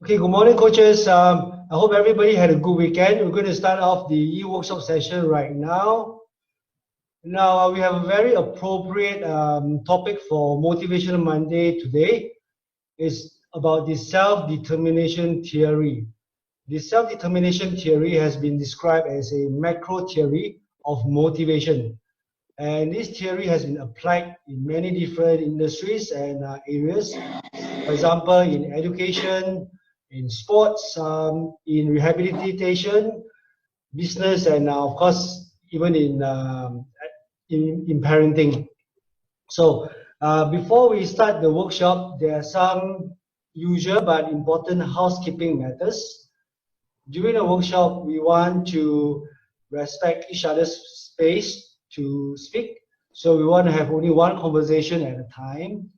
Okay, good morning, coaches. I hope everybody had a good weekend. We're going to start off the e-workshop session right now. Now, we have a very appropriate topic for Motivational Monday today. It's about the self-determination theory. The self-determination theory has been described as a macro theory of motivation. And this theory has been applied in many different industries and areas. For example, in education, in sports, in rehabilitation, business, and of course, even in parenting. So before we start the workshop, there are some usual but important housekeeping matters. During the workshop, we want to respect each other's space to speak. So we want to have only one conversation at a time.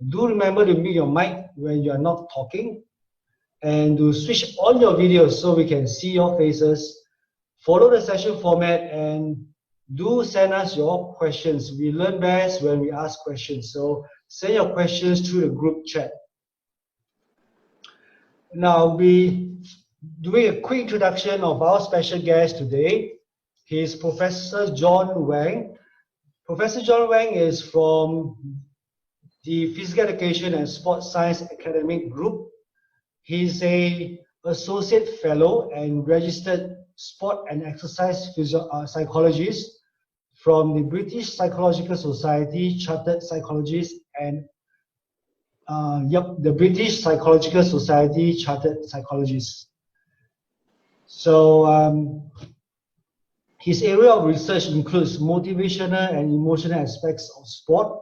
Do remember to mute your mic when you are not talking, and to switch on your videos so we can see your faces. Follow the session format and do send us your questions. We learn best when we ask questions. So send your questions through the group chat. Now we'll be doing a quick introduction of our special guest today. He is Professor John Wang. Professor John Wang is from the Physical Education and Sports Science Academic Group. He's an associate fellow and registered sport and exercise psychologist from the British Psychological Society, Chartered Psychologist, and the British Psychological Society, Chartered Psychologist. So his area of research includes motivational and emotional aspects of sport,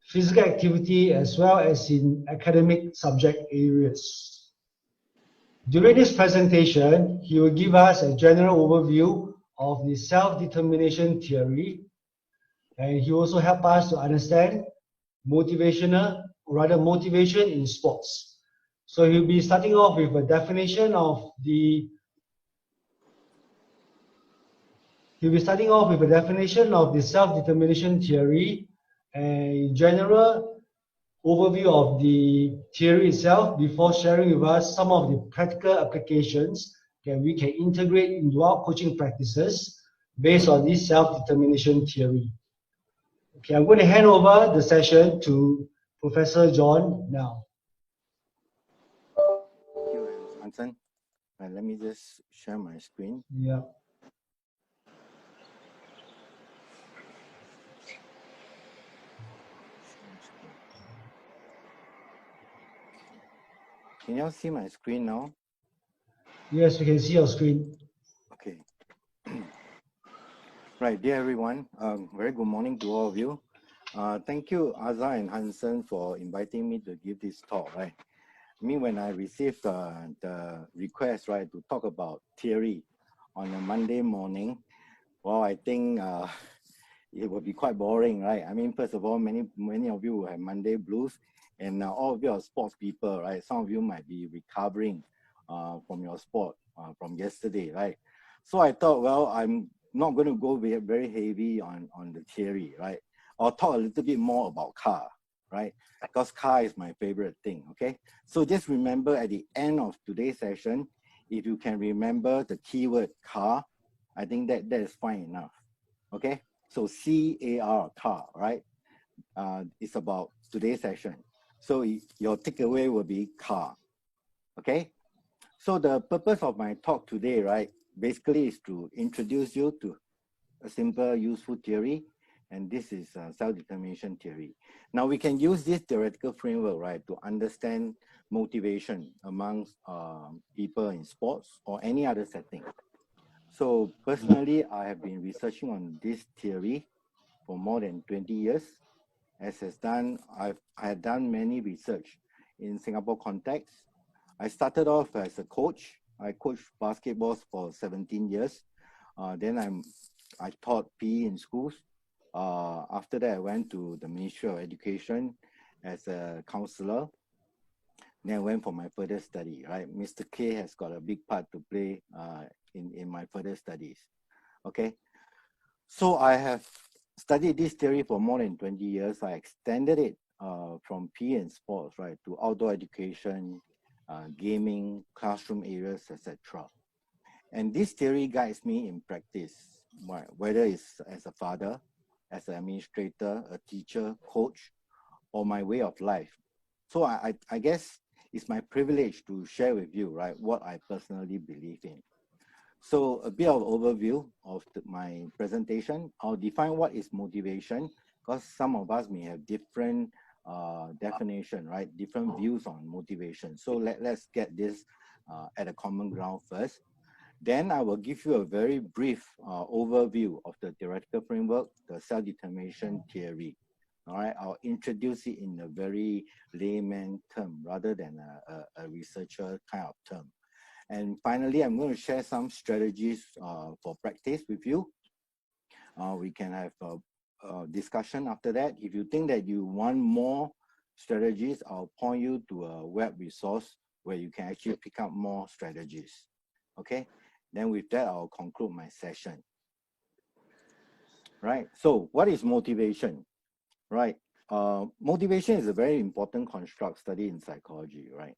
physical activity, as well as in academic subject areas. During this presentation, he will give us a general overview of the self-determination theory, and he will also help us to understand motivation in sports. So he'll be starting off with a definition of the self-determination theory, a general overview of the theory itself before sharing with us some of the practical applications that we can integrate into our coaching practices based on this self-determination theory. Okay, I'm going to hand over the session to Professor John now. Thank you, Hansen. Let me just share my screen. Yeah. Can you all see my screen now? Yes, we can see your screen. Okay. Right, dear everyone, very good morning to all of you. Thank you, Azhar and Hansen, for inviting me to give this talk, right? I mean, when I received the request, right, to talk about theory on a Monday morning, well, I think it would be quite boring, right? I mean, first of all, many of you will have Monday blues, and all of you are sports people, right? Some of you might be recovering from your sport from yesterday, right? So I thought, well, I'm not going to go very heavy on the theory, right? I'll talk a little bit more about car, right? Because car is my favorite thing, okay? So just remember at the end of today's session, if you can remember the keyword car, I think that is fine enough, okay? So C-A-R, car, right? It's about today's session. So your takeaway will be car, okay? So the purpose of my talk today, right, basically is to introduce you to a simple, useful theory, and this is self-determination theory. Now we can use this theoretical framework, right, to understand motivation amongst people in sports or any other setting. So personally, I have been researching on this theory for more than 20 years. I have done many research in Singapore context. I started off as a coach. I coached basketball for 17 years. Then I taught PE in schools. After that, I went to the Ministry of Education as a counselor. Then I went for my further study, right? Mr. K has got a big part to play in my further studies, okay? So I have studied this theory for more than 20 years. I extended it from PE and sports, right, to outdoor education, gaming, classroom areas, etc. And this theory guides me in practice, whether it's as a father, as an administrator, a teacher, coach, or my way of life. So I guess it's my privilege to share with you, right, what I personally believe in. So a bit of overview of my presentation. I'll define what is motivation, because some of us may have different definition, right? Different views on motivation. So let's get this at a common ground first. Then I will give you a very brief overview of the theoretical framework, the self-determination theory. All right, I'll introduce it in a very layman term rather than a researcher kind of term. And finally, I'm going to share some strategies for practice with you. We can have a discussion after that. If you think that you want more strategies, I'll point you to a web resource where you can actually pick up more strategies. Okay, then with that, I'll conclude my session. Right, so what is motivation? Right, motivation is a very important construct study in psychology, right?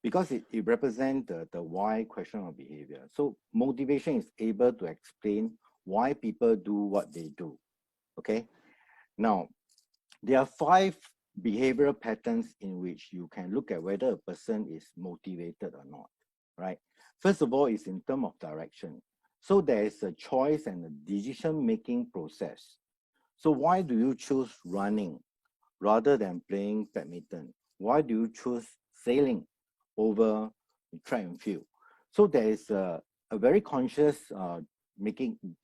Because it represents the why question of behavior. So motivation is able to explain why people do what they do, okay? Now, there are 5 behavioral patterns in which you can look at whether a person is motivated or not, right? First of all, is in terms of direction. So there is a choice and a decision-making process. So why do you choose running rather than playing badminton? Why do you choose sailing over track and field? So there is a very conscious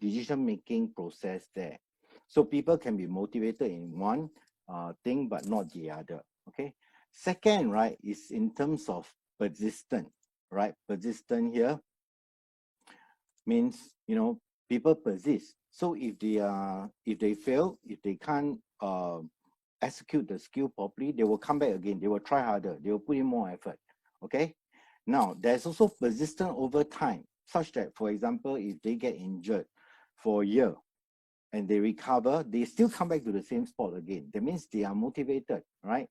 decision-making process there. So people can be motivated in one thing, but not the other, okay? Second, right, is in terms of persistent, right? Persistent here means, you know, people persist. So if they fail, if they can't execute the skill properly, they will come back again. They will try harder. They will put in more effort. Okay. Now, there's also persistence over time, such that, for example, if they get injured for a year and they recover, they still come back to the same sport again. That means they are motivated, right?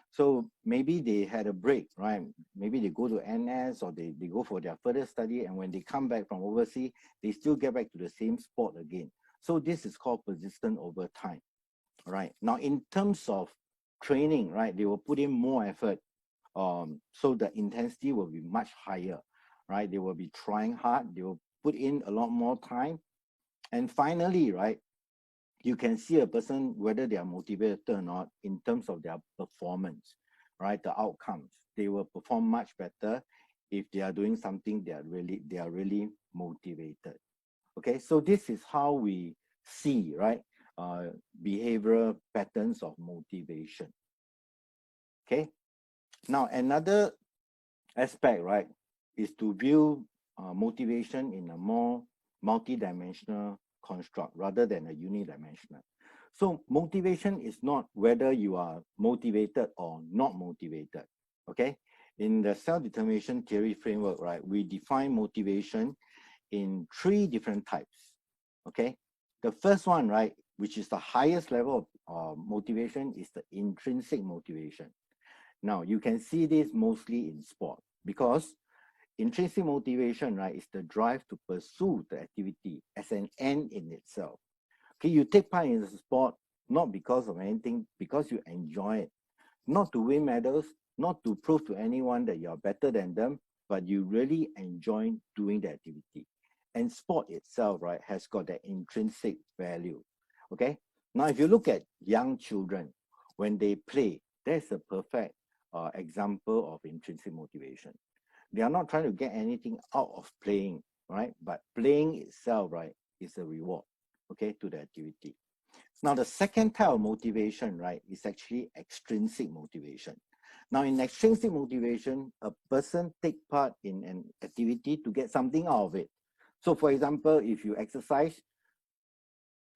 So maybe they had a break, right? Maybe they go to NS or they go for their further study, and when they come back from overseas, they still get back to the same sport again. So this is called persistence over time. Right. Now, in terms of training, right, they will put in more effort. So the intensity will be much higher, right? They will be trying hard. They will put in a lot more time. And finally, right, you can see a person whether they are motivated or not in terms of their performance, right? The outcomes. They will perform much better if they are doing something they are really motivated. Okay, so this is how we see, right, behavioral patterns of motivation. Okay, now another aspect, right, is to view motivation in a more multidimensional construct rather than a unidimensional. So motivation is not whether you are motivated or not motivated. Okay, in the self-determination theory framework, right, we define motivation in 3 different types. Okay, the first one, right, which is the highest level of motivation, is the intrinsic motivation. Now you can see this mostly in sport, because intrinsic motivation, right, is the drive to pursue the activity as an end in itself. Okay, you take part in the sport not because of anything, because you enjoy it, not to win medals, not to prove to anyone that you're better than them, but you really enjoy doing the activity. And sport itself, right, has got that intrinsic value. Okay, now if you look at young children, when they play, that's a perfect example of intrinsic motivation. They are not trying to get anything out of playing, right? But playing itself, right, is a reward, okay, to the activity. Now, the second type of motivation, right, is actually extrinsic motivation. Now, in extrinsic motivation, a person take part in an activity to get something out of it. So, for example, if you exercise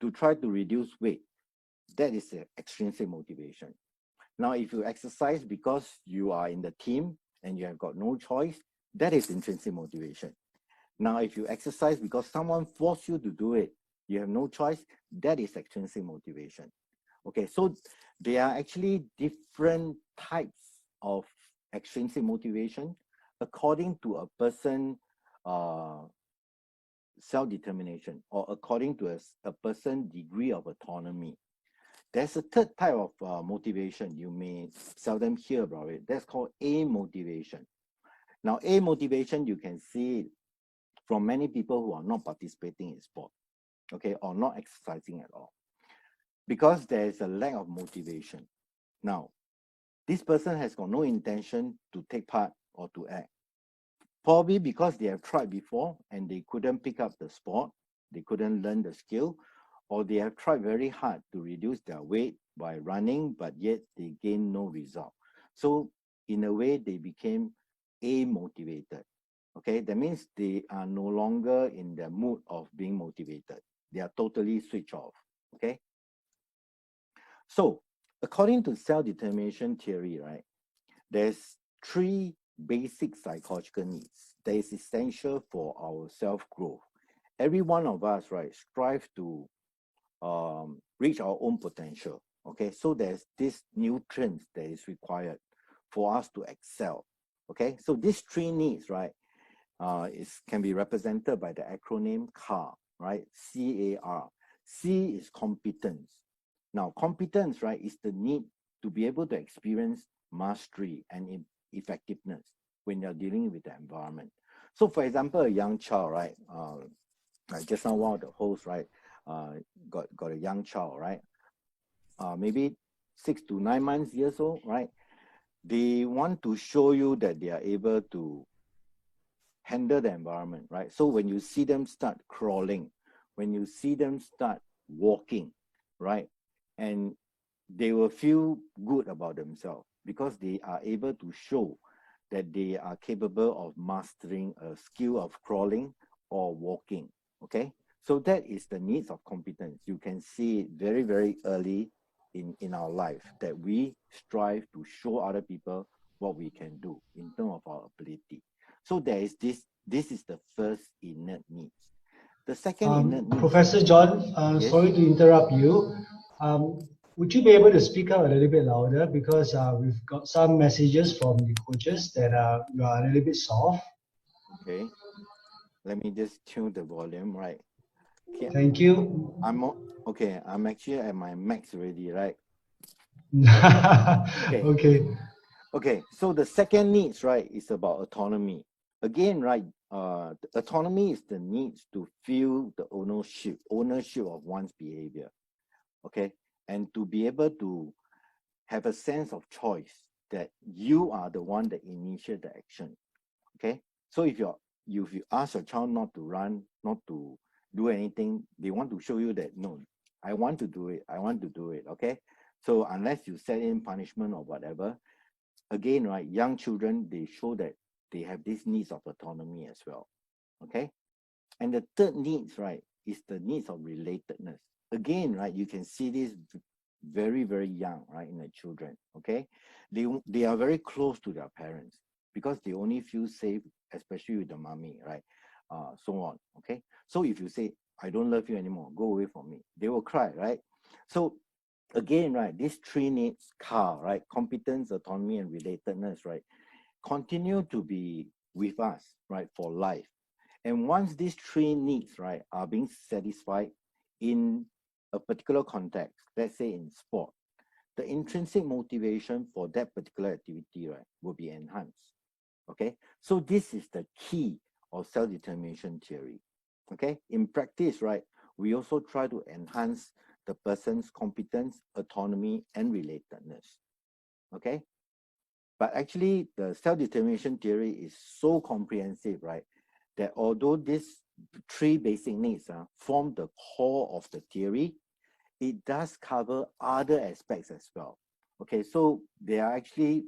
to try to reduce weight, that is an extrinsic motivation. Now, if you exercise because you are in the team and you have got no choice, that is intrinsic motivation. Now, if you exercise because someone forced you to do it, you have no choice, that is extrinsic motivation. Okay, so there are actually different types of extrinsic motivation. according to a person self-determination, or according to a person degree of autonomy. There's a third type of motivation. You may seldom hear about it. That's called A motivation. Now, A motivation, you can see it from many people who are not participating in sport, okay, or not exercising at all, because there is a lack of motivation. Now, this person has got no intention to take part or to act, probably because they have tried before and they couldn't pick up the sport, they couldn't learn the skill, or they have tried very hard to reduce their weight by running, but yet they gain no result. So in a way, they became amotivated. Okay, that means they are no longer in the mood of being motivated. They are totally switched off. Okay. So according to self-determination theory, right, there's three basic psychological needs that is essential for our self-growth. Every one of us, right, strive to reach our own potential. Okay, so there's this nutrients that is required for us to excel. Okay, so these three needs, right, can be represented by the acronym CAR, right? C-A-R. C is competence. Now, competence, right, is the need to be able to experience mastery and effectiveness when you're dealing with the environment. So, for example, a young child, right? Like just now, one of the hosts, right, got a young child, right? Maybe 6 to 9 months, years old, right? They want to show you that they are able to handle the environment, right? So when you see them start crawling, when you see them start walking, right? And they will feel good about themselves because they are able to show that they are capable of mastering a skill of crawling or walking, okay? So that is the needs of competence. You can see it very, very early in our life that we strive to show other people what we can do in terms of our ability. So there is this is the first innate needs. The second innate needs. Professor John, Yes? sorry to interrupt you. Would you be able to speak up a little bit louder, because we've got some messages from the coaches that you are a little bit soft. Okay. Let me just tune the volume, right? Okay. Thank you. Okay, I'm actually at my max already, right? Okay. Okay. Okay, so the second needs, right, is about autonomy. Again, right, autonomy is the needs to feel the ownership of one's behavior, okay, and to be able to have a sense of choice that you are the one that initiate the action, okay. So if you ask your child not to run, not to do anything, they want to show you that no, I want to do it, okay. So unless you set in punishment or whatever, again, right, young children, they show that they have these needs of autonomy as well, okay. And the third needs, right, is the needs of relatedness. Again, right, you can see this very, very young, right, in the children, okay. They are very close to their parents because they only feel safe, especially with the mommy, right, so on, okay. So if you say, I don't love you anymore, go away from me, they will cry, right. So again, right, these three needs, right, competence, autonomy, and relatedness, right, continue to be with us, right, for life. And once these three needs, right, are being satisfied in a particular context, let's say in sport, the intrinsic motivation for that particular activity, right, will be enhanced. Okay, so this is the key of self-determination theory. Okay, in practice, right, we also try to enhance the person's competence, autonomy, and relatedness. Okay, but actually the self-determination theory is so comprehensive, right, that although these three basic needs form the core of the theory, it does cover other aspects as well. Okay, so there are actually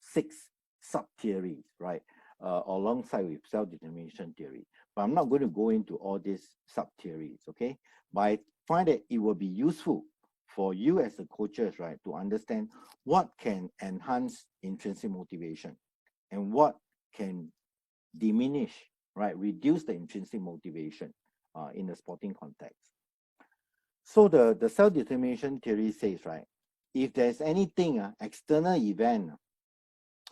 6 sub-theories, right, alongside with self-determination theory. But I'm not going to go into all these sub-theories, okay? But I find that it will be useful for you as the coaches, right, to understand what can enhance intrinsic motivation and what can diminish, right, reduce the intrinsic motivation in the sporting context. So the self-determination theory says, right, if there's anything, external event,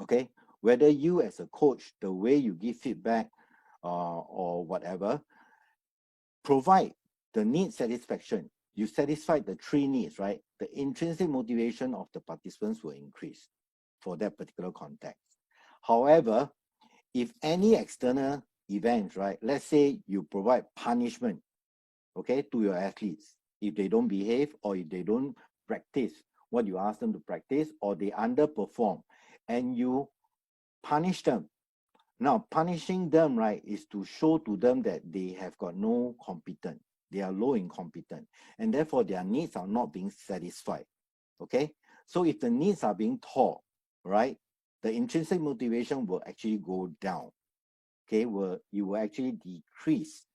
okay, whether you as a coach, the way you give feedback or whatever, provide the need satisfaction. You satisfy the three needs, right? The intrinsic motivation of the participants will increase for that particular context. However, if any external events, right, let's say you provide punishment, okay, to your athletes, if they don't behave or if they don't practice what you ask them to practice, or they underperform, and you punish them. Now, punishing them, right, is to show to them that they have got no competence. They are low in competence, and therefore their needs are not being satisfied. Okay, so if the needs are being taught, right, the intrinsic motivation will actually go down. Okay, you will actually decrease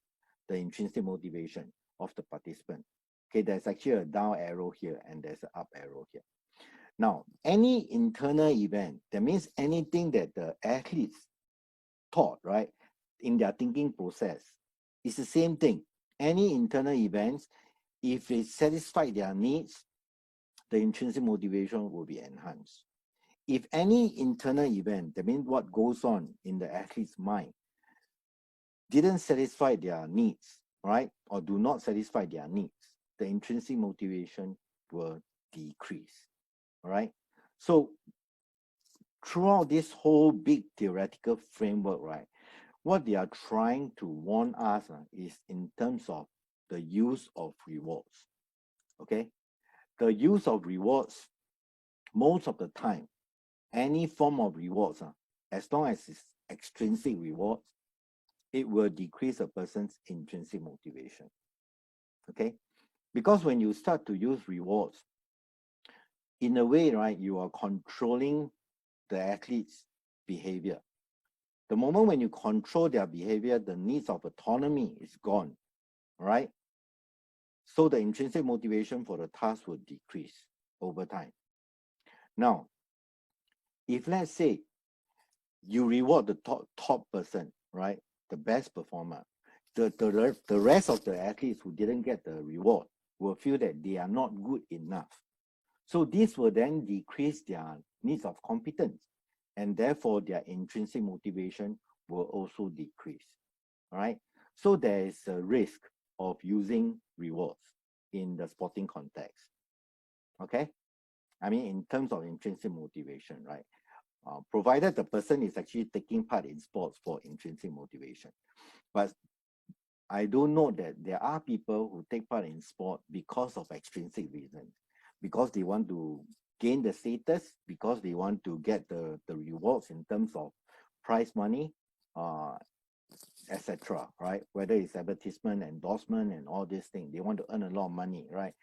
the intrinsic motivation of the participant. Okay, there's actually a down arrow here and there's an up arrow here. Now, any internal event, that means anything that the athletes taught, right, in their thinking process, it's the same thing. Any internal events, if it satisfy their needs, the intrinsic motivation will be enhanced. If any internal event, that means what goes on in the athlete's mind, didn't satisfy their needs, right, or do not satisfy their needs, the intrinsic motivation will decrease, all right? So throughout this whole big theoretical framework, right, what they are trying to warn us is in terms of the use of rewards, okay? The use of rewards, most of the time, any form of rewards, as long as it's extrinsic rewards, it will decrease a person's intrinsic motivation, okay? Because when you start to use rewards, in a way, right, you are controlling the athlete's behavior. The moment when you control their behavior, the needs of autonomy is gone, right? So the intrinsic motivation for the task will decrease over time. Now, if let's say you reward the top person, right, the best performer, the rest of the athletes who didn't get the reward will feel that they are not good enough. So this will then decrease their needs of competence, and therefore their intrinsic motivation will also decrease, all right? So there is a risk of using rewards in the sporting context, okay? I mean, in terms of intrinsic motivation, right? Provided the person is actually taking part in sports for intrinsic motivation. But I do know that there are people who take part in sport because of extrinsic reasons, because they want to gain the status, because they want to get the rewards in terms of prize money, etc., right? Whether it's advertisement, endorsement, and all these things, they want to earn a lot of money, right?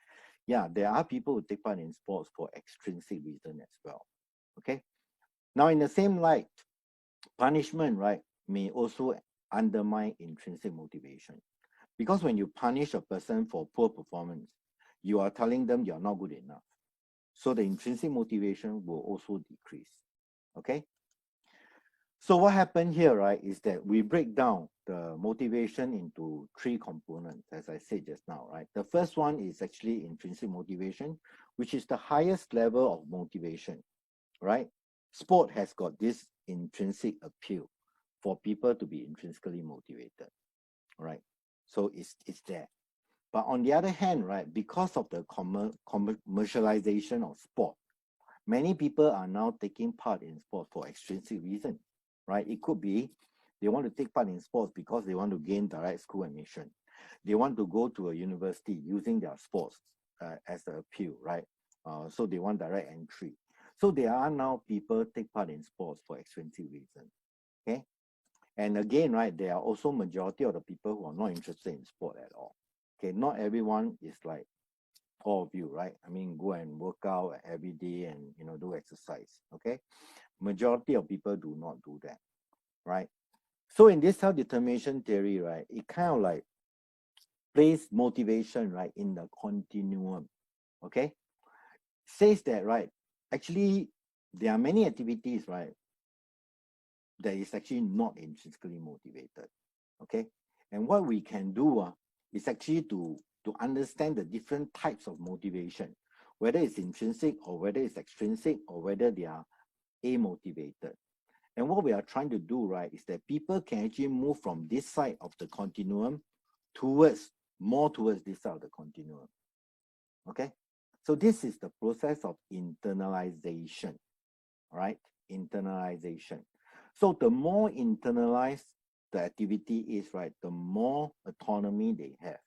Yeah, there are people who take part in sports for extrinsic reason as well, okay? Now, in the same light, punishment, right, may also undermine intrinsic motivation. Because when you punish a person for poor performance, you are telling them you're not good enough. So the intrinsic motivation will also decrease, okay? So what happened here, right, is that we break down the motivation into three components, as I said just now, right? The first one is actually intrinsic motivation, which is the highest level of motivation, right? Sport has got this intrinsic appeal for people to be intrinsically motivated, right? So it's there. But on the other hand, right, because of the commercialization of sport, many people are now taking part in sport for extrinsic reasons, right? It could be they want to take part in sports because they want to gain direct school admission. They want to go to a university using their sports as the appeal, right? So they want direct entry. So there are now people take part in sports for extrinsic reasons, okay? And again, right, there are also majority of the people who are not interested in sport at all. Okay, not everyone is like all of you, right? I mean, go and work out every day and, you know, do exercise, okay? Majority of people do not do that, right? So in this self-determination theory, right, it kind of like place motivation, right, in the continuum, okay? Says that, right, actually, there are many activities, right, that is actually not intrinsically motivated, okay? And what we can do is actually to understand the different types of motivation, whether it's intrinsic or whether it's extrinsic or whether they are amotivated. And what we are trying to do, right, is that people can actually move from this side of the continuum more towards this side of the continuum. Okay? So this is the process of internalization, right? Internalization. So the more internalized the activity is, right, the more autonomy they have.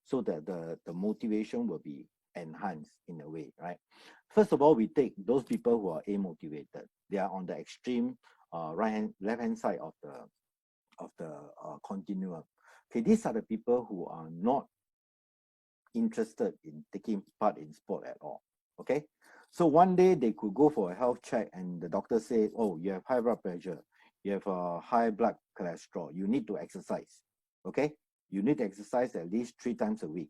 So that the motivation will be enhanced in a way, right? First of all, we take those people who are amotivated. They are on the extreme left-hand side of the continuum. Okay, these are the people who are not interested in taking part in sport at all. Okay, so one day they could go for a health check and the doctor say, oh, you have high blood pressure, you have a high blood cholesterol, you need to exercise. Okay, you need to exercise at least 3 times a week.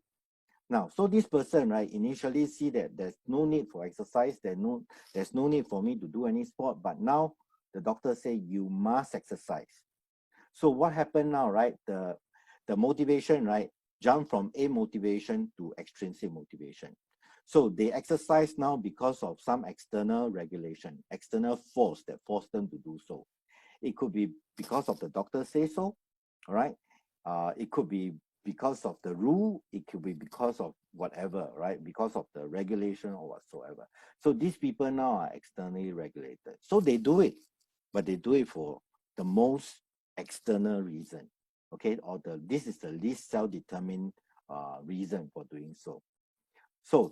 Now, so this person, right, initially see that there's no need for exercise, there's no need for me to do any sport, but now the doctor say you must exercise. So what happened now, right? The motivation, right, jump from amotivation to extrinsic motivation. So they exercise now because of some external regulation, external force that forced them to do so. It could be because of the doctor say so, all right? It could be because of the rule, it could be because of whatever, right? Because of the regulation or whatsoever. So these people now are externally regulated. So they do it, but they do it for the most external reason, okay? Or this is the least self-determined reason for doing so. So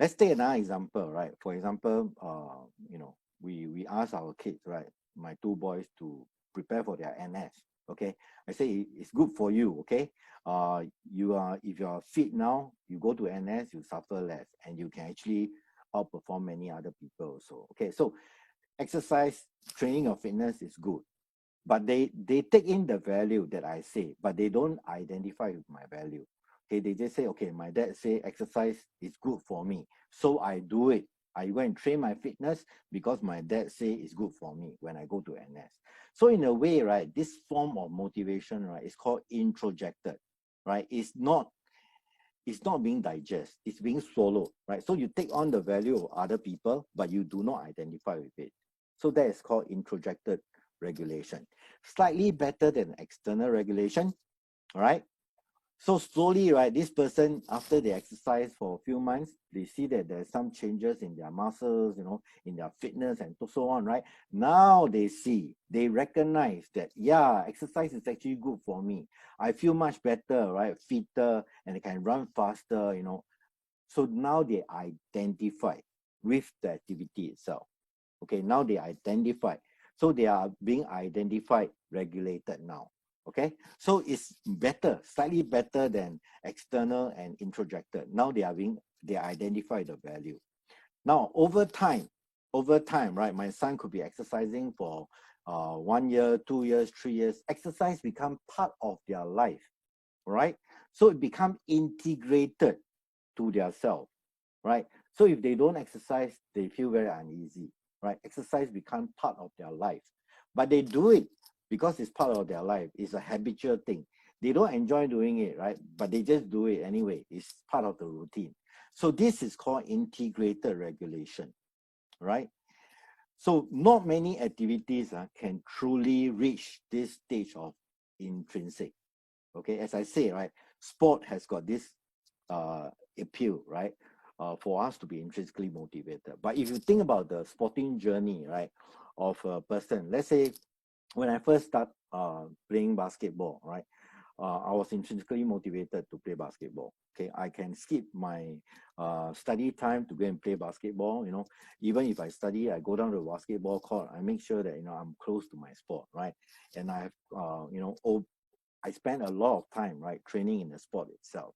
let's take another example, right? For example, you know, we ask our kids, right? My 2 boys to prepare for their NS. Okay, I say it's good for you. Okay, if you are fit now, you go to NS, you suffer less, and you can actually outperform many other people also. Okay, so exercise, training of fitness is good, but they take in the value that I say, but they don't identify with my value. Okay, they just say, okay, my dad say exercise is good for me, so I do it. I go and train my fitness because my dad say it's good for me when I go to NS. So in a way, right, this form of motivation, right, is called introjected, right? It's not being digested, it's being swallowed, right? So you take on the value of other people, but you do not identify with it. So that is called introjected regulation. Slightly better than external regulation, all right? So slowly, right, this person, after they exercise for a few months, they see that there's some changes in their muscles, you know, in their fitness and so on, right? Now they recognize that, yeah, exercise is actually good for me. I feel much better, right? Fitter, and I can run faster, you know. So now they identify with the activity itself. Okay, now they identify. So they are being identified, regulated now. Okay, so it's better, slightly better than external and introjected. Now they identify the value. Now over time, right, my son could be exercising for 1 year, 2 years, 3 years. Exercise become part of their life, right? So it become integrated to their self, right? So if they don't exercise, they feel very uneasy, right? Exercise become part of their life, but they do it because it's part of their life. It's a habitual thing. They don't enjoy doing it, right? But they just do it anyway. It's part of the routine. So this is called integrated regulation, right? So not many activities can truly reach this stage of intrinsic. Okay, as I say, right, sport has got this appeal, right, for us to be intrinsically motivated. But if you think about the sporting journey, right, of a person, let's say when I first start playing basketball, right, I was intrinsically motivated to play basketball. Okay, I can skip my study time to go and play basketball. You know, even if I study, I go down to the basketball court. I make sure that, you know, I'm close to my sport, right, and I have you know, I spent a lot of time, right, training in the sport itself.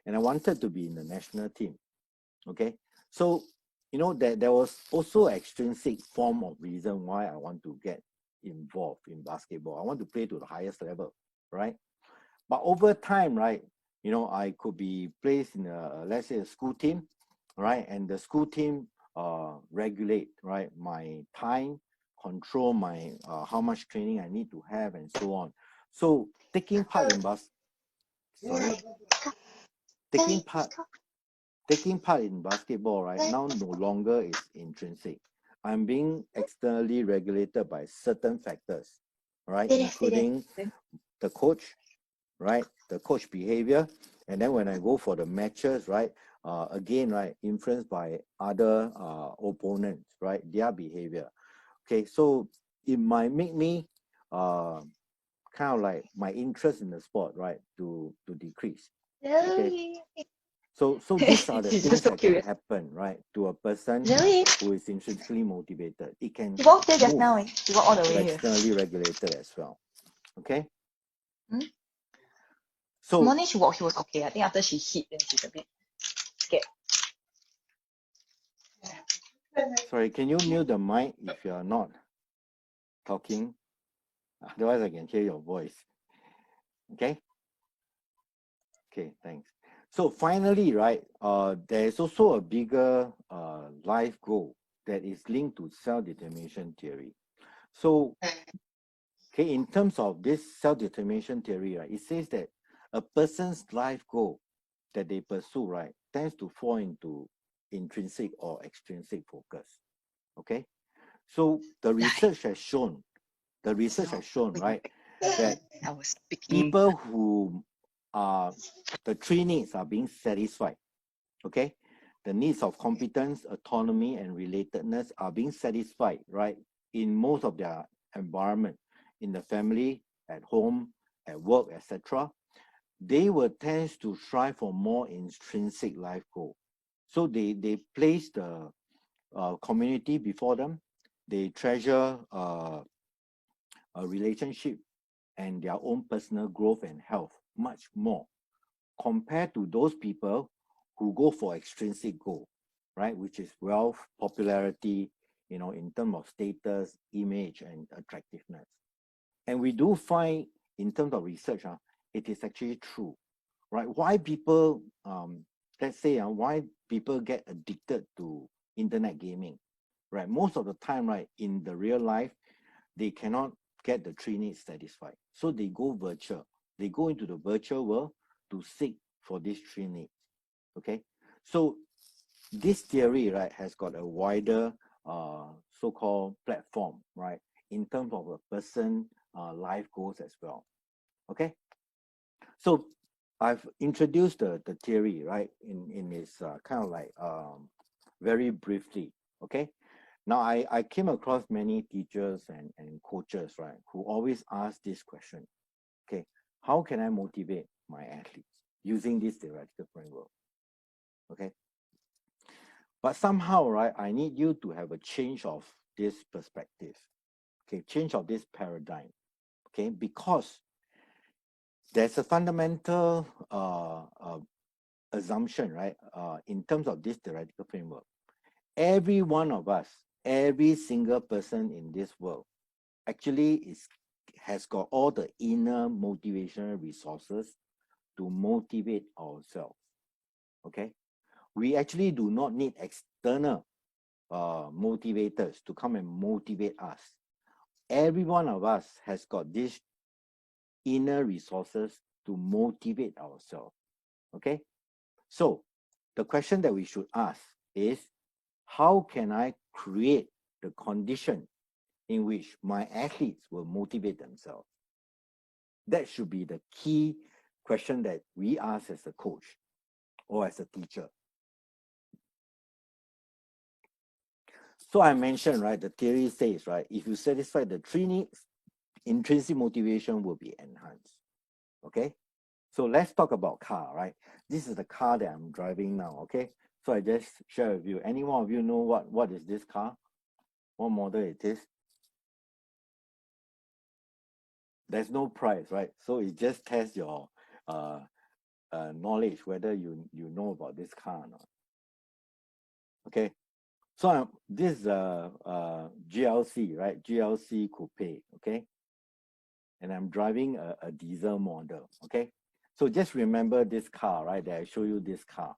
And I wanted to be in the national team. Okay. So, you know, there was also an extrinsic form of reason why I want to get involved in basketball. I want to play to the highest level, right? But over time, right, you know, I could be placed in let's say a school team, right? And the school team regulate, right, my time, control my how much training I need to have and so on. So taking part in taking part in basketball, right, now no longer is intrinsic. I'm being externally regulated by certain factors, right? Including the coach, right? The coach behavior. And then when I go for the matches, right? Again, right, influenced by other opponents, right? Their behavior. Okay, so it might make me kind of like my interest in the sport, right, to decrease. Okay. So these are the things that can happen, right, to a person who is intrinsically motivated. It can He walked there just move now. He walked all the way here. externally regulated as well. Okay. So So morning she walked, he was okay. I think after she hit, then she's a bit scared. sorry, can you mute the mic if you are not talking? Otherwise, I can hear your voice. Okay. Okay, thanks. So finally, right, there is also a bigger life goal that is linked to self-determination theory. So, okay, in terms of this self-determination theory, right, it says that a person's life goal that they pursue, right, tends to fall into intrinsic or extrinsic focus. Okay, so the research has shown, right, that people who are the three needs are being satisfied. Okay, the needs of competence, autonomy, and relatedness are being satisfied, right, in most of their environment, in the family, at home, at work, etc. They will tend to strive for more intrinsic life goal. So they place the community before them. They treasure a relationship and their own personal growth and health much more compared to those people who go for extrinsic goal, right? Which is wealth, popularity, you know, in terms of status, image, and attractiveness. And we do find in terms of research, it is actually true, right? Why people, let's say, why people get addicted to internet gaming, right? Most of the time, right, in the real life, they cannot get the three needs satisfied. So they go virtual. They go into the virtual world to seek for these three needs. Okay, so this theory, right, has got a wider so-called platform, right, in terms of a person life goals as well. Okay, so I've introduced the theory, right, in this kind of like very briefly. Okay, now I came across many teachers and coaches, right, who always ask this question. Okay, how can I motivate my athletes using this theoretical framework? Okay, but somehow, right, I need you to have a change of this perspective. Okay, change of this paradigm. Okay, because there's a fundamental assumption, right, in terms of this theoretical framework. Every one of us, every single person in this world actually has got all the inner motivational resources to motivate ourselves. Okay, we actually do not need external motivators to come and motivate us. Every one of us has got these inner resources to motivate ourselves. Okay, so the question that we should ask is, how can I create the condition in which my athletes will motivate themselves? That should be the key question that we ask as a coach or as a teacher. So I mentioned, right, the theory says, right, if you satisfy the three needs, intrinsic motivation will be enhanced. Okay, so let's talk about car, right? This is the car that I'm driving now. Okay, so I just share with you. Any one of you know what is this car? What model it is? There's no price, right? So it just tests your knowledge whether you know about this car or not. Okay, so this is GLC, right? GLC coupe. Okay, and I'm driving a diesel model. Okay, so just remember this car, right? That I show you this car.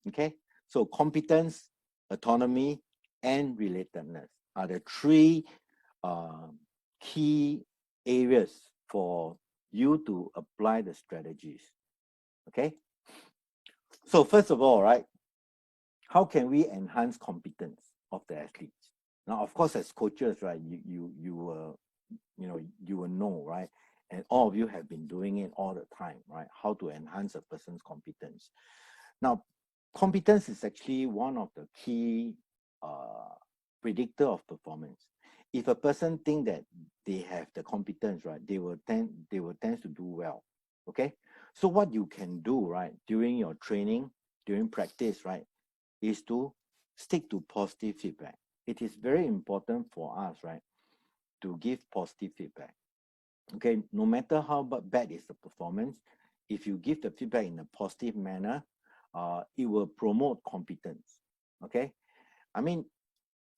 Okay, so competence, autonomy, and relatedness are the three key areas for you to apply the strategies. Okay, so first of all, right, how can we enhance competence of the athletes? Now, of course, as coaches, right, you will know, right? And all of you have been doing it all the time, right? How to enhance a person's competence. Now, competence is actually one of the key predictor of performance. If a person think that they have the competence, right, they will tend to do well. Okay, so what you can do, right, during your training, during practice, right, is to stick to positive feedback. It is very important for us, right, to give positive feedback. Okay, no matter how bad is the performance, if you give the feedback in a positive manner, it will promote competence. Okay, I mean,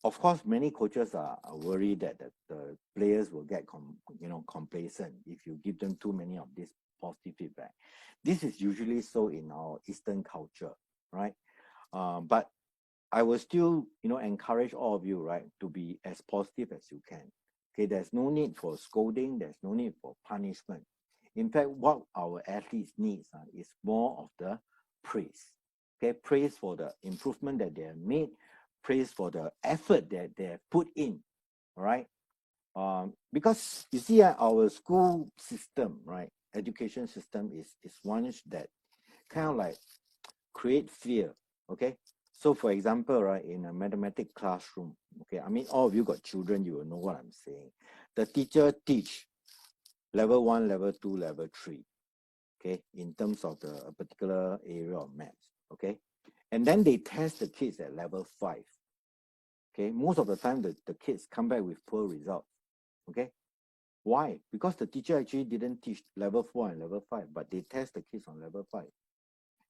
of course, many coaches are worried that the players will get complacent if you give them too many of this positive feedback. This is usually so in our Eastern culture, right? But I will still, encourage all of you, right, to be as positive as you can. Okay, there's no need for scolding, there's no need for punishment. In fact, what our athletes need is more of the praise. Okay, praise for the improvement that they have made, praise for the effort that they have put in. All right. Because you see, our school system, right, education system is one that kind of like create fear. Okay, so for example, right, in a mathematics classroom, okay, I mean, all of you got children, you will know what I'm saying. The teacher teach level 1, level 2, level 3, okay, in terms of a particular area of maths, okay, and then they test the kids at level 5. Okay, most of the time the kids come back with poor results. Okay, why? Because the teacher actually didn't teach level 4 and level 5, but they test the kids on level 5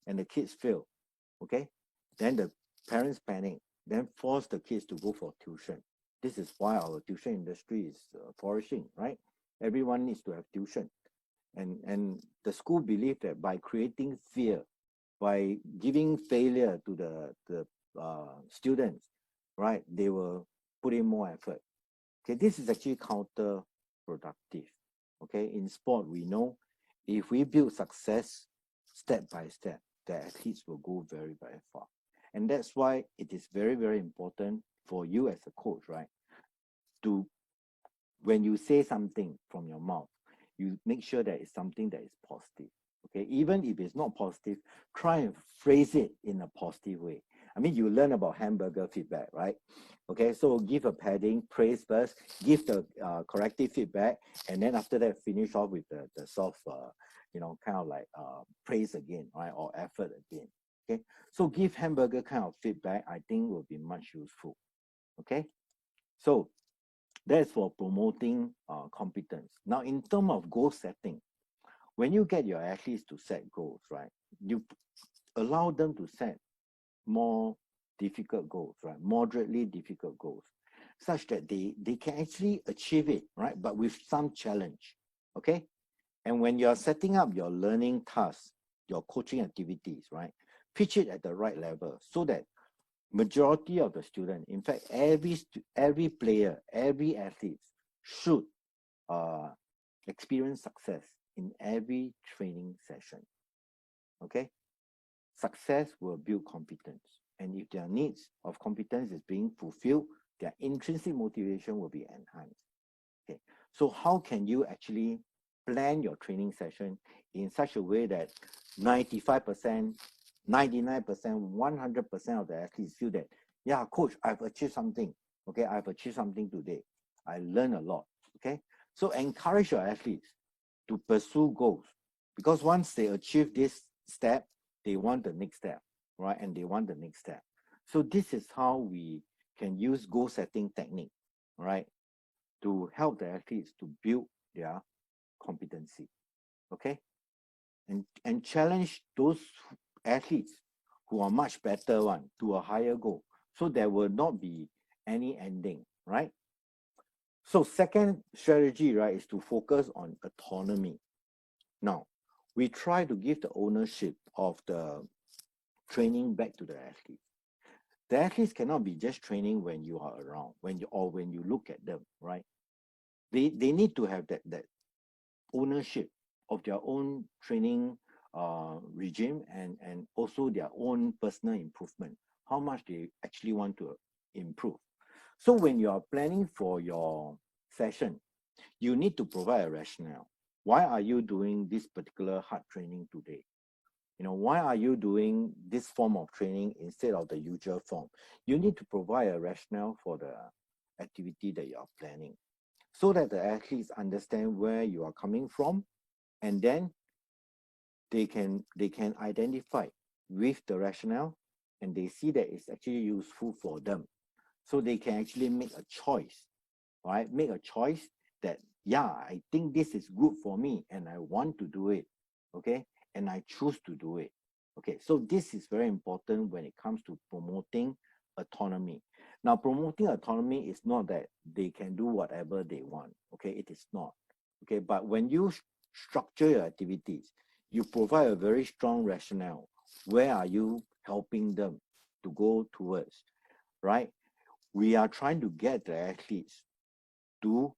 and the kids fail. Okay, then the parents panic, then force the kids to go for tuition. This is why our tuition industry is flourishing, right? Everyone needs to have tuition, and the school believe that by creating fear, by giving failure to the students, right, they will put in more effort. Okay, this is actually counterproductive. Okay, in sport, we know if we build success step by step, the athletes will go very, very far. And that's why it is very, very important for you as a coach, right, to, when you say something from your mouth, you make sure that it's something that is positive. Okay, even if it's not positive, try and phrase it in a positive way. I mean, you learn about hamburger feedback, right? Okay, so give a padding, praise first, give the corrective feedback, and then after that, finish off with the soft, kind of like praise again, right, or effort again. Okay, so give hamburger kind of feedback, I think will be much useful. Okay, so that's for promoting competence. Now, in terms of goal setting, when you get your athletes to set goals, right, you allow them to set more difficult goals, right, moderately difficult goals, such that they can actually achieve it, right, but with some challenge. Okay, and when you're setting up your learning tasks, your coaching activities, right, pitch it at the right level so that majority of the student, in fact, every player, every athlete should experience success in every training session. Okay, success will build competence, and if their needs of competence is being fulfilled, their intrinsic motivation will be enhanced. Okay, so how can you actually plan your training session in such a way that 95%, 99%, 100% of the athletes feel that, yeah, coach, I've achieved something. Okay, I've achieved something today. I learned a lot. Okay, so encourage your athletes to pursue goals, because once they achieve this step, they want the next step, right? And they want the next step. So this is how we can use goal setting technique, right, to help the athletes to build their competency. Okay, and challenge those athletes who are much better one to a higher goal, so there will not be any ending, right? So second strategy, right, is to focus on autonomy. Now, we try to give the ownership of the training back to the athletes. The athletes cannot be just training when you are around, when you look at them, right? They need to have that ownership of their own training regime, and also their own personal improvement, how much they actually want to improve. So when you are planning for your session, you need to provide a rationale. Why are you doing this particular hard training today? Why are you doing this form of training instead of the usual form? You need to provide a rationale for the activity that you are planning so that the athletes understand where you are coming from, and then they can identify with the rationale, and they see that it's actually useful for them. So they can actually make a choice, right? Make a choice that, yeah, I think this is good for me and I want to do it, okay? And I choose to do it, okay? So this is very important when it comes to promoting autonomy. Now, promoting autonomy is not that they can do whatever they want, okay? It is not, okay? But when you structure your activities, you provide a very strong rationale. Where are you helping them to go towards, right? We are trying to get the athletes to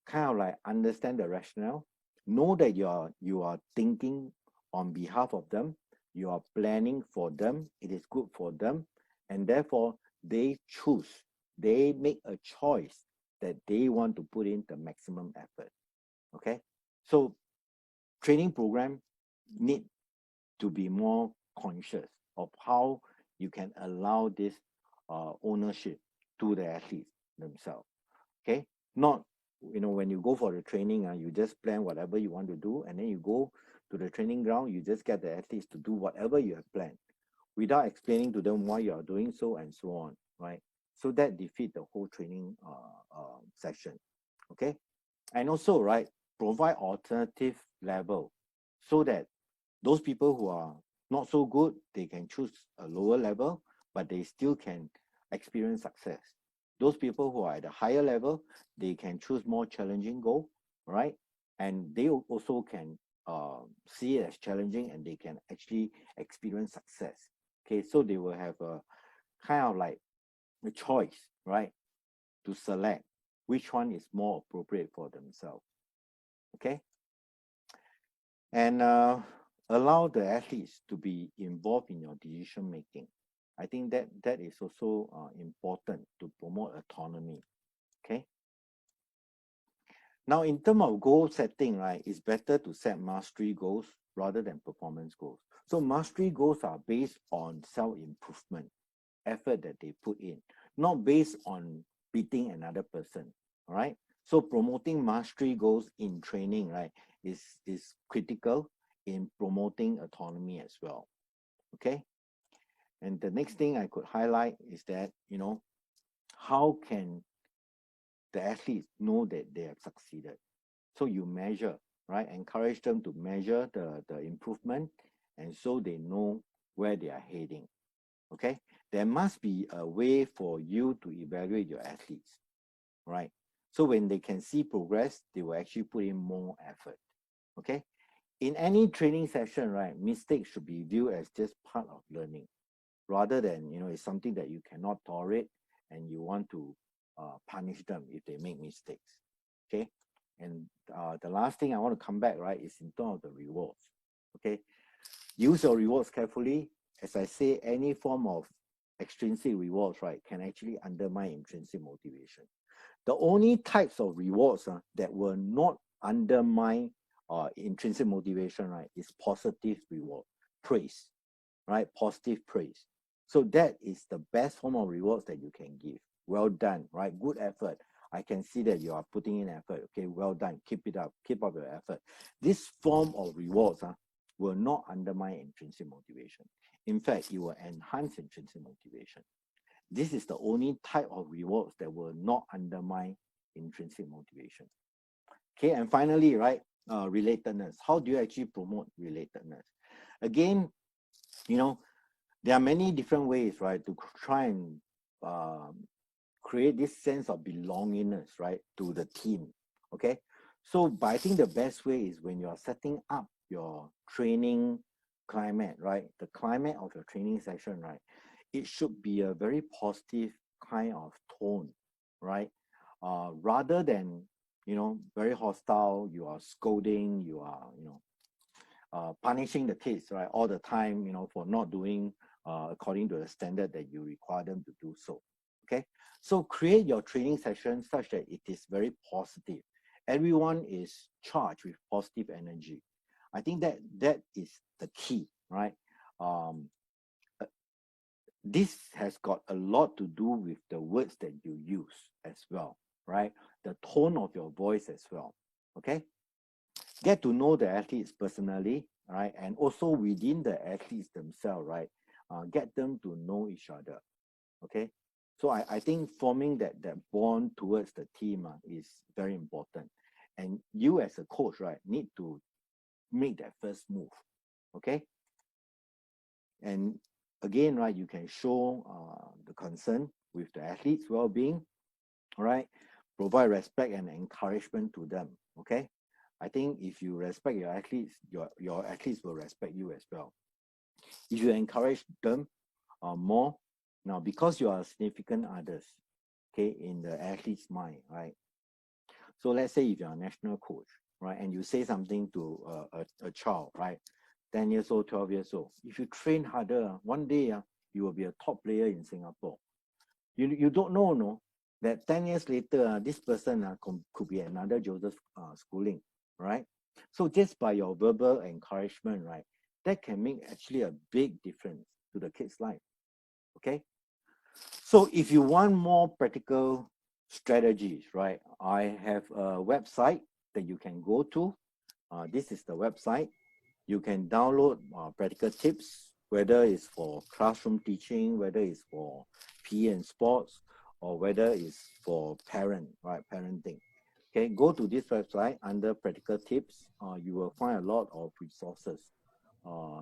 kind of like understand the rationale, know that you are thinking on behalf of them, you are planning for them, it is good for them, and therefore they make a choice that they want to put in the maximum effort. Okay, so training program need to be more conscious of how you can allow this ownership to the athletes themselves. Okay, not when you go for the training, you just plan whatever you want to do, and then you go to the training ground, you just get the athletes to do whatever you have planned without explaining to them why you are doing so and so on, right? So that defeat the whole training session. Okay, and also, right, provide alternative level so that those people who are not so good, they can choose a lower level, but they still can experience success. Those people who are at a higher level, they can choose more challenging goal, right? And they also can see it as challenging, and they can actually experience success. Okay, so they will have a kind of like a choice, right, to select which one is more appropriate for themselves. Okay, and allow the athletes to be involved in your decision making. I think that is also important to promote autonomy. Okay. Now, in terms of goal setting, right, it's better to set mastery goals rather than performance goals. So mastery goals are based on self-improvement, effort that they put in, not based on beating another person. All right. So promoting mastery goals in training, right, is critical in promoting autonomy as well. Okay. And the next thing I could highlight is that, how can the athletes know that they have succeeded? So you measure, right? Encourage them to measure the improvement, and so they know where they are heading. Okay. There must be a way for you to evaluate your athletes, right? So when they can see progress, they will actually put in more effort. Okay. In any training session, right, mistakes should be viewed as just part of learning, rather than it's something that you cannot tolerate and you want to punish them if they make mistakes. Okay. And the last thing I want to come back, right, is in terms of the rewards. Okay. Use your rewards carefully. As I say, any form of extrinsic rewards, right, can actually undermine intrinsic motivation. The only types of rewards that will not undermine intrinsic motivation, right, is positive reward, praise, right, positive praise. So that is the best form of rewards that you can give. Well done, right, good effort. I can see that you are putting in effort. Okay, well done, keep it up, keep up your effort. This form of rewards will not undermine intrinsic motivation. In fact, it will enhance intrinsic motivation. This is the only type of rewards that will not undermine intrinsic motivation. Okay, and finally, right, relatedness. How do you actually promote relatedness? Again, there are many different ways, right, to try and create this sense of belongingness, right, to the team. Okay, so but I think the best way is when you are setting up your training climate, right, the climate of your training session, right, it should be a very positive kind of tone, right, rather than very hostile. You are scolding, you are punishing the kids, right, all the time, for not doing according to the standard that you require them to do so. Okay, so create your training session such that it is very positive. Everyone is charged with positive energy. I think that is the key, right? This has got a lot to do with the words that you use as well, right? The tone of your voice as well. Okay, get to know the athletes personally, right? And also within the athletes themselves, right? Get them to know each other. Okay, so I think forming that bond towards the team is very important, and you as a coach, right, need to make that first move. Okay, and again, right, you can show the concern with the athletes' well-being. All right, provide respect and encouragement to them. Okay, I think if you respect your athletes, your athletes will respect you as well. If you encourage them more, now because you are significant others, okay, in the athlete's mind, right? So let's say if you're a national coach, right, and you say something to a child, right, 10 years old, 12 years old, if you train harder, one day you will be a top player in Singapore. You don't know, no, that 10 years later, this person could be another Joseph Schooling, right? So just by your verbal encouragement, right, that can make actually a big difference to the kid's life. Okay, so if you want more practical strategies, right, I have a website that you can go to. This is the website. You can download practical tips, whether it's for classroom teaching, whether it's for PE and sports, or whether it's for parenting. Okay, go to this website under practical tips. You will find a lot of resources.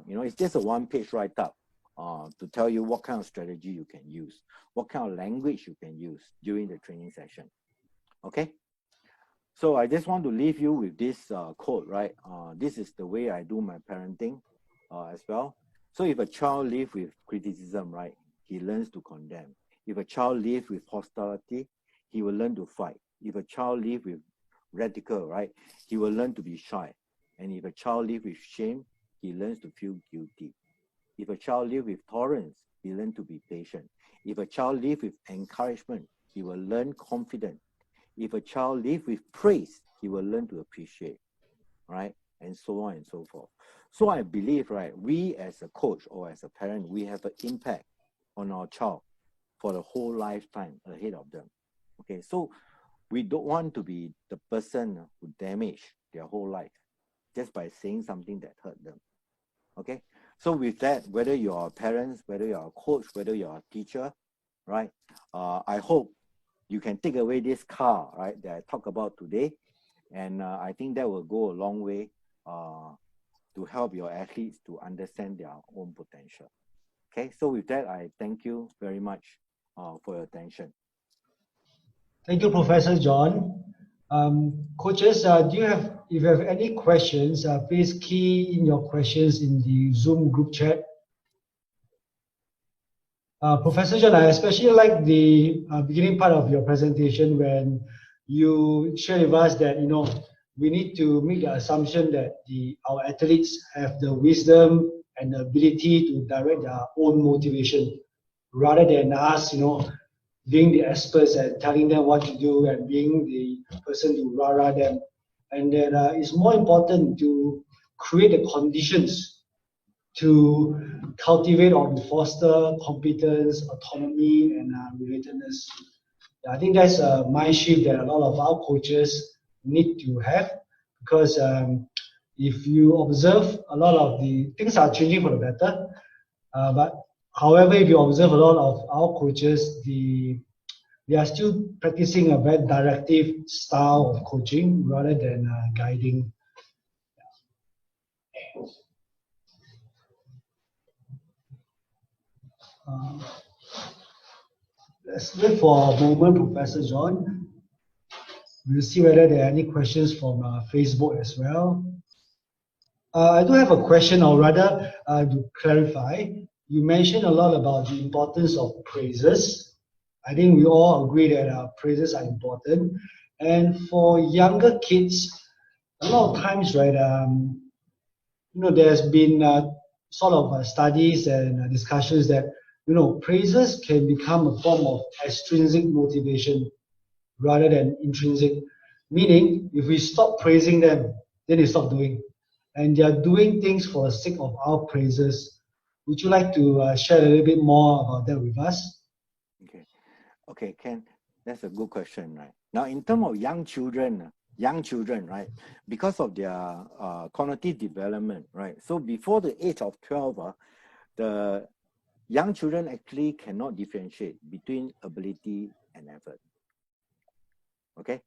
It's just a one-page write-up to tell you what kind of strategy you can use, what kind of language you can use during the training session. Okay, so I just want to leave you with this quote, right? This is the way I do my parenting as well. So if a child lives with criticism, right, he learns to condemn. If a child lives with hostility, he will learn to fight. If a child lives with ridicule, right, he will learn to be shy. And if a child lives with shame, he learns to feel guilty. If a child lives with tolerance, he learns to be patient. If a child lives with encouragement, he will learn confidence. If a child lives with praise, he will learn to appreciate, right? And so on and so forth. So I believe, right, we as a coach or as a parent, we have an impact on our child for the whole lifetime ahead of them. Okay, so we don't want to be the person who damage their whole life just by saying something that hurt them. Okay, so with that, whether you're a parent, whether you're a coach, whether you're a teacher, right, I hope you can take away this car, right, that I talked about today. And I think that will go a long way to help your athletes to understand their own potential. Okay, so with that, I thank you very much for your attention. Thank you, Professor John. Coaches, if you have any questions, please key in your questions in the Zoom group chat. Professor John, I especially like the beginning part of your presentation when you share with us that we need to make the assumption that our athletes have the wisdom and the ability to direct their own motivation, rather than us, being the experts and telling them what to do and being the person to rah-rah them. And that it's more important to create the conditions to cultivate or to foster competence, autonomy, and relatedness. I think that's a mind shift that a lot of our coaches need to have, because if you observe, a lot of the things are changing for the better. But however, if you observe a lot of our coaches, they are still practicing a very directive style of coaching rather than guiding. Let's wait for a moment, Professor John. We'll see whether there are any questions from Facebook as well. I do have a question, or rather to clarify. You mentioned a lot about the importance of praises. I think we all agree that praises are important. And for younger kids, a lot of times, right, there's been sort of studies and discussions that praises can become a form of extrinsic motivation rather than intrinsic. Meaning, if we stop praising them, then they stop doing. And they are doing things for the sake of our praises. Would you like to share a little bit more about that with us? Okay, Ken, that's a good question, right? Now, in terms of young children, right, because of their cognitive development, right? So before the age of 12, the young children actually cannot differentiate between ability and effort. Okay?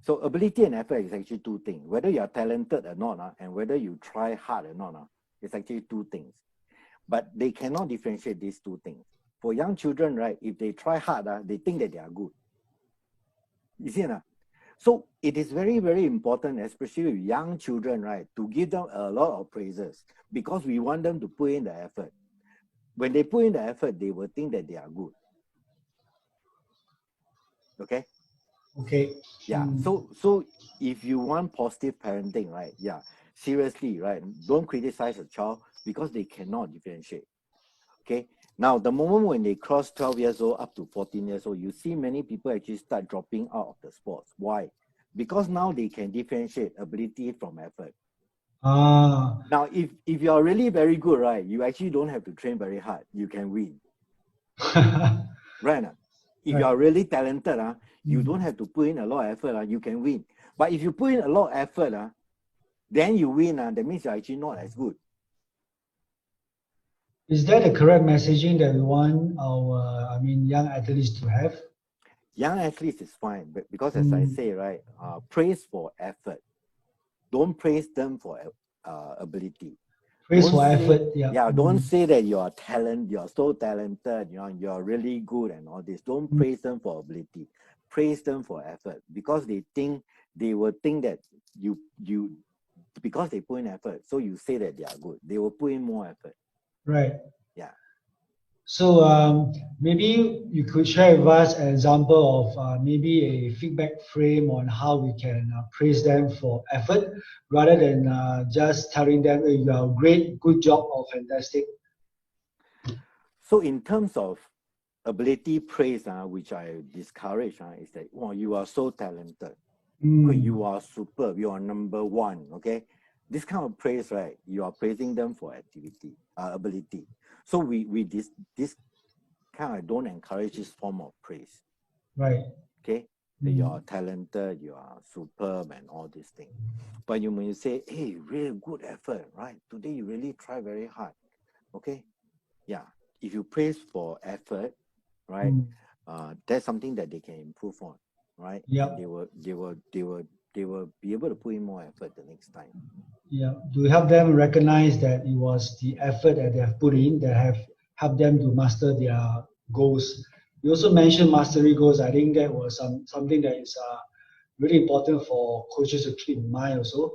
So ability and effort is actually two things. Whether you are talented or not, and whether you try hard or not, it's actually two things. But they cannot differentiate these two things. For young children, right, if they try hard, they think that they are good. You see, so it is very, very important, especially with young children, right, to give them a lot of praises because we want them to put in the effort. When they put in the effort, they will think that they are good. Okay? Okay. Yeah. So if you want positive parenting, right? Yeah. Seriously, right? Don't criticize a child because they cannot differentiate. Okay. Now, the moment when they cross 12 years old up to 14 years old, you see many people actually start dropping out of the sports. Why? Because now they can differentiate ability from effort. Now, if you are really very good, right, you actually don't have to train very hard. You can win. Right? If you are really talented, you don't have to put in a lot of effort. You can win. But if you put in a lot of effort, then you win. That means you're actually not as good. Is that the correct messaging that we want our, young athletes to have? Young athletes is fine, but because as I say, right, praise for effort. Don't praise them for ability. Praise for effort, yeah. Yeah, don't say that you're so talented, you're really good and all this. Don't praise them for ability. Praise them for effort because they will think that you because they put in effort, so you say that they are good. They will put in more effort. Right. Yeah. So maybe you could share with us an example of maybe a feedback frame on how we can praise them for effort rather than just telling them, hey, you are great, good job, or fantastic. So in terms of ability praise, which I discourage, is that, well, you are so talented. You are superb. You are number one. Okay, this kind of praise, right? You are praising them for ability. So we this kind of don't encourage this form of praise. Right. Okay, you are talented, you are superb, and all these things. But when you say, hey, really good effort, right? Today you really try very hard. Okay, yeah. If you praise for effort, right, that's something that they can improve on, right? Yeah. And they will be able to put in more effort the next time. Yeah. To help them recognize that it was the effort that they have put in that have helped them to master their goals. You also mentioned mastery goals. I think that was something that is really important for coaches to keep in mind also.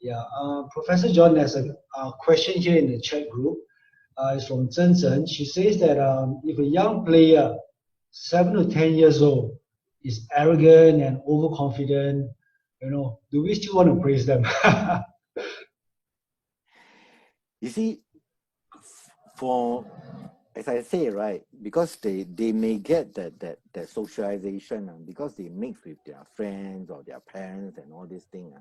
Yeah. Professor John, there's a question here in the chat group. It's from Zhen Zhen. She says that if a young player, 7 to 10 years old, is arrogant and overconfident, do we still want to praise them? You see, as I say, right, because they may get that socialization because they mix with their friends or their parents and all these things.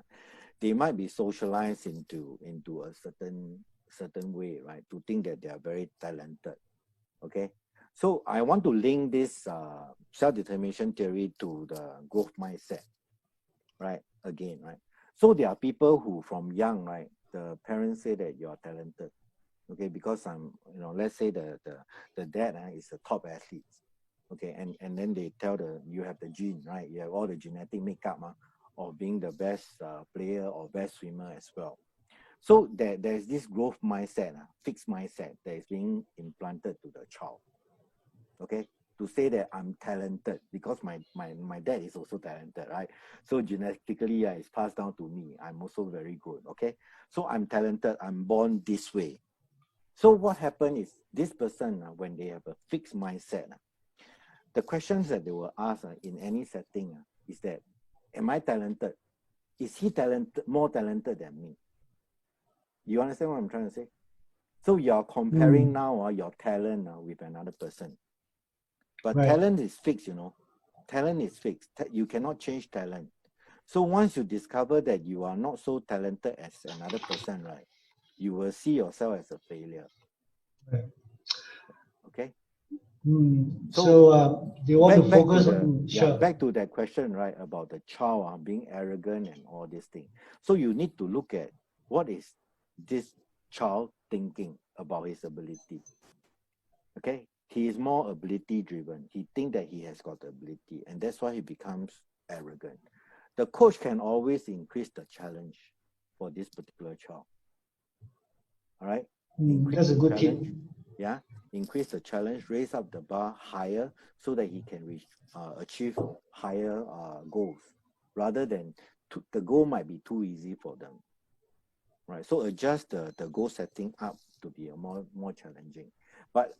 They might be socialized into a certain way, right, to think that they are very talented. Okay, so I want to link this self-determination theory to the growth mindset, right? Again, right? So there are people who from young, right, the parents say that you are talented. Okay, because let's say the dad is a top athlete, okay, and then they tell you have the gene, right? You have all the genetic makeup of being the best player or best swimmer as well. So there's this growth mindset, fixed mindset that is being implanted to the child. Okay, to say that I'm talented because my dad is also talented, right? So genetically, it's passed down to me. I'm also very good. Okay, so I'm talented. I'm born this way. So what happened is this person, when they have a fixed mindset, the questions that they will ask in any setting is that, am I talented? Is he talented, more talented than me? You understand what I'm trying to say? So you're comparing now your talent with another person. But Right. talent is fixed, you know. Talent is fixed. You cannot change talent. So once you discover that you are not so talented as another person, right, you will see yourself as a failure. Right. Okay. So they want to focus on yeah, back to that question, right, about the child being arrogant and all these things. So you need to look at what is this child thinking about his ability. Okay, he is more ability driven. He thinks that he has got the ability, and that's why he becomes arrogant. The coach can always increase the challenge for this particular child. All right, that's a good tip. Yeah, increase the challenge, raise up the bar higher so that he can achieve higher goals, rather than the goal might be too easy for them. Right, so adjust the goal setting up to be a more challenging, but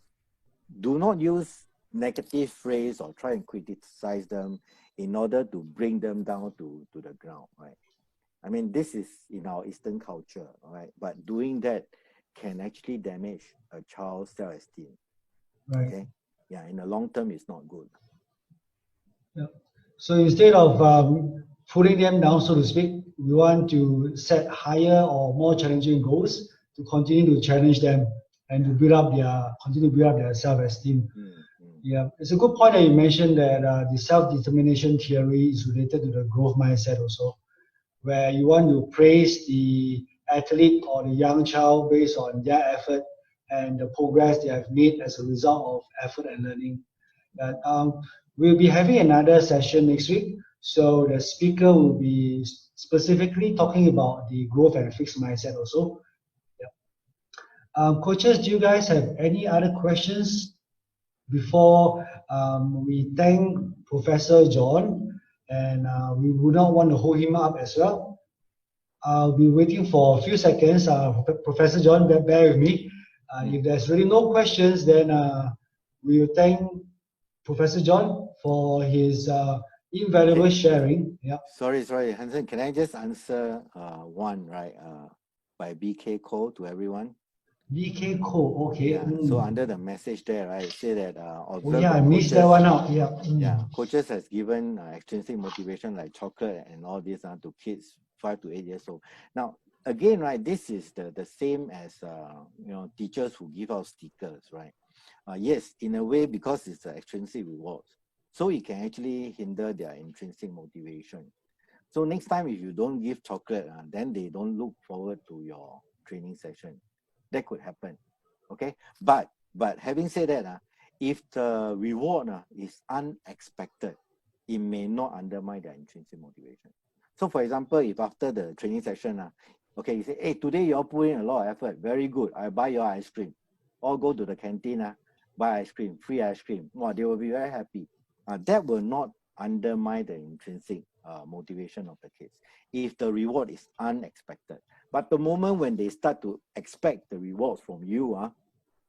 do not use negative phrase or try and criticize them in order to bring them down to the ground, right? I mean, this is in our Eastern culture, right? But doing that can actually damage a child's self-esteem. Right. Okay. Yeah, in the long term, it's not good. Yeah. So instead of putting them down, so to speak, we want to set higher or more challenging goals to continue to challenge them and to continue to build up their self-esteem. Yeah, it's a good point that you mentioned that the self-determination theory is related to the growth mindset also, where you want to praise the athlete or the young child based on their effort and the progress they have made as a result of effort and learning. But we'll be having another session next week, so the speaker will be specifically talking about the growth and fixed mindset also. Coaches, do you guys have any other questions before we thank Professor John? And we would not want to hold him up as well. I'll be waiting for a few seconds. Professor John, bear with me. If there's really no questions, then we will thank Professor John for his invaluable sharing. Yeah. Sorry, Hansen. Can I just answer one, right? By BK Cole to everyone. BK Cole, okay. Yeah. So under the message there, right, say that I missed that one out. Yeah. Yeah. Coaches has given extrinsic motivation like chocolate and all this to kids 5 to 8 years old. Now, again, right, this is the same as teachers who give out stickers, right? Yes, in a way, because it's the extrinsic rewards, so it can actually hinder their intrinsic motivation. So next time, if you don't give chocolate, then they don't look forward to your training session. That could happen. Okay, but having said that, if the reward is unexpected, it may not undermine their intrinsic motivation. So for example, if after the training session, okay, you say, hey, today you all put in a lot of effort, very good, I buy your ice cream. Or go to the canteen, buy ice cream, free ice cream. Well, they will be very happy. That will not undermine the intrinsic motivation of the kids if the reward is unexpected. But the moment when they start to expect the rewards from you,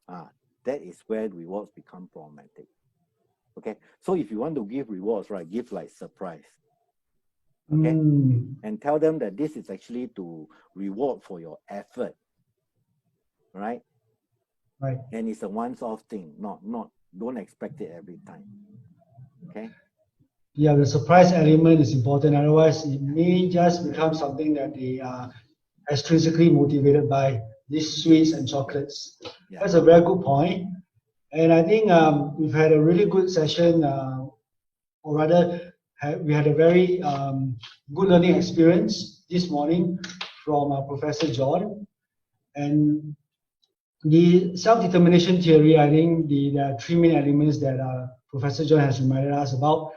that is where rewards become problematic. Okay, so if you want to give rewards, right, give like surprise. Okay, and tell them that this is actually to reward for your effort, right? Right. And it's a once-off thing, not don't expect it every time. Okay. Yeah, the surprise element is important. Otherwise, it may just become something that they are extrinsically motivated by, these sweets and chocolates. Yeah. That's a very good point. And I think we've had a really good session, or rather, we had a very good learning experience this morning from Professor John. And the self-determination theory, I think there are three main elements that Professor John has reminded us about.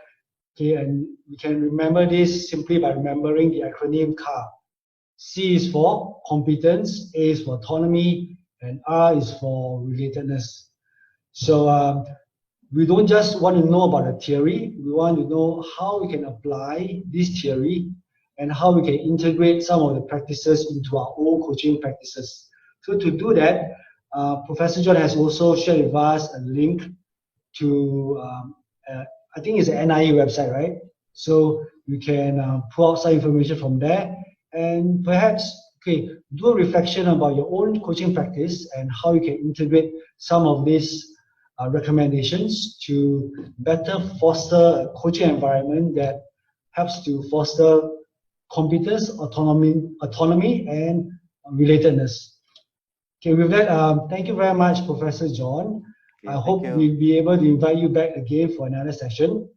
Okay, and we can remember this simply by remembering the acronym CAR. C is for competence, A is for autonomy, and R is for relatedness. So we don't just want to know about the theory, we want to know how we can apply this theory and how we can integrate some of the practices into our own coaching practices. So to do that, Professor John has also shared with us a link to, I think it's an NIE website, right? So you can pull out some information from there and perhaps Okay, do a reflection about your own coaching practice and how you can integrate some of these recommendations to better foster a coaching environment that helps to foster competence, autonomy, and relatedness. Okay, with that, thank you very much, Professor John. Okay, I hope thank you. we'll be able to invite you back again for another session.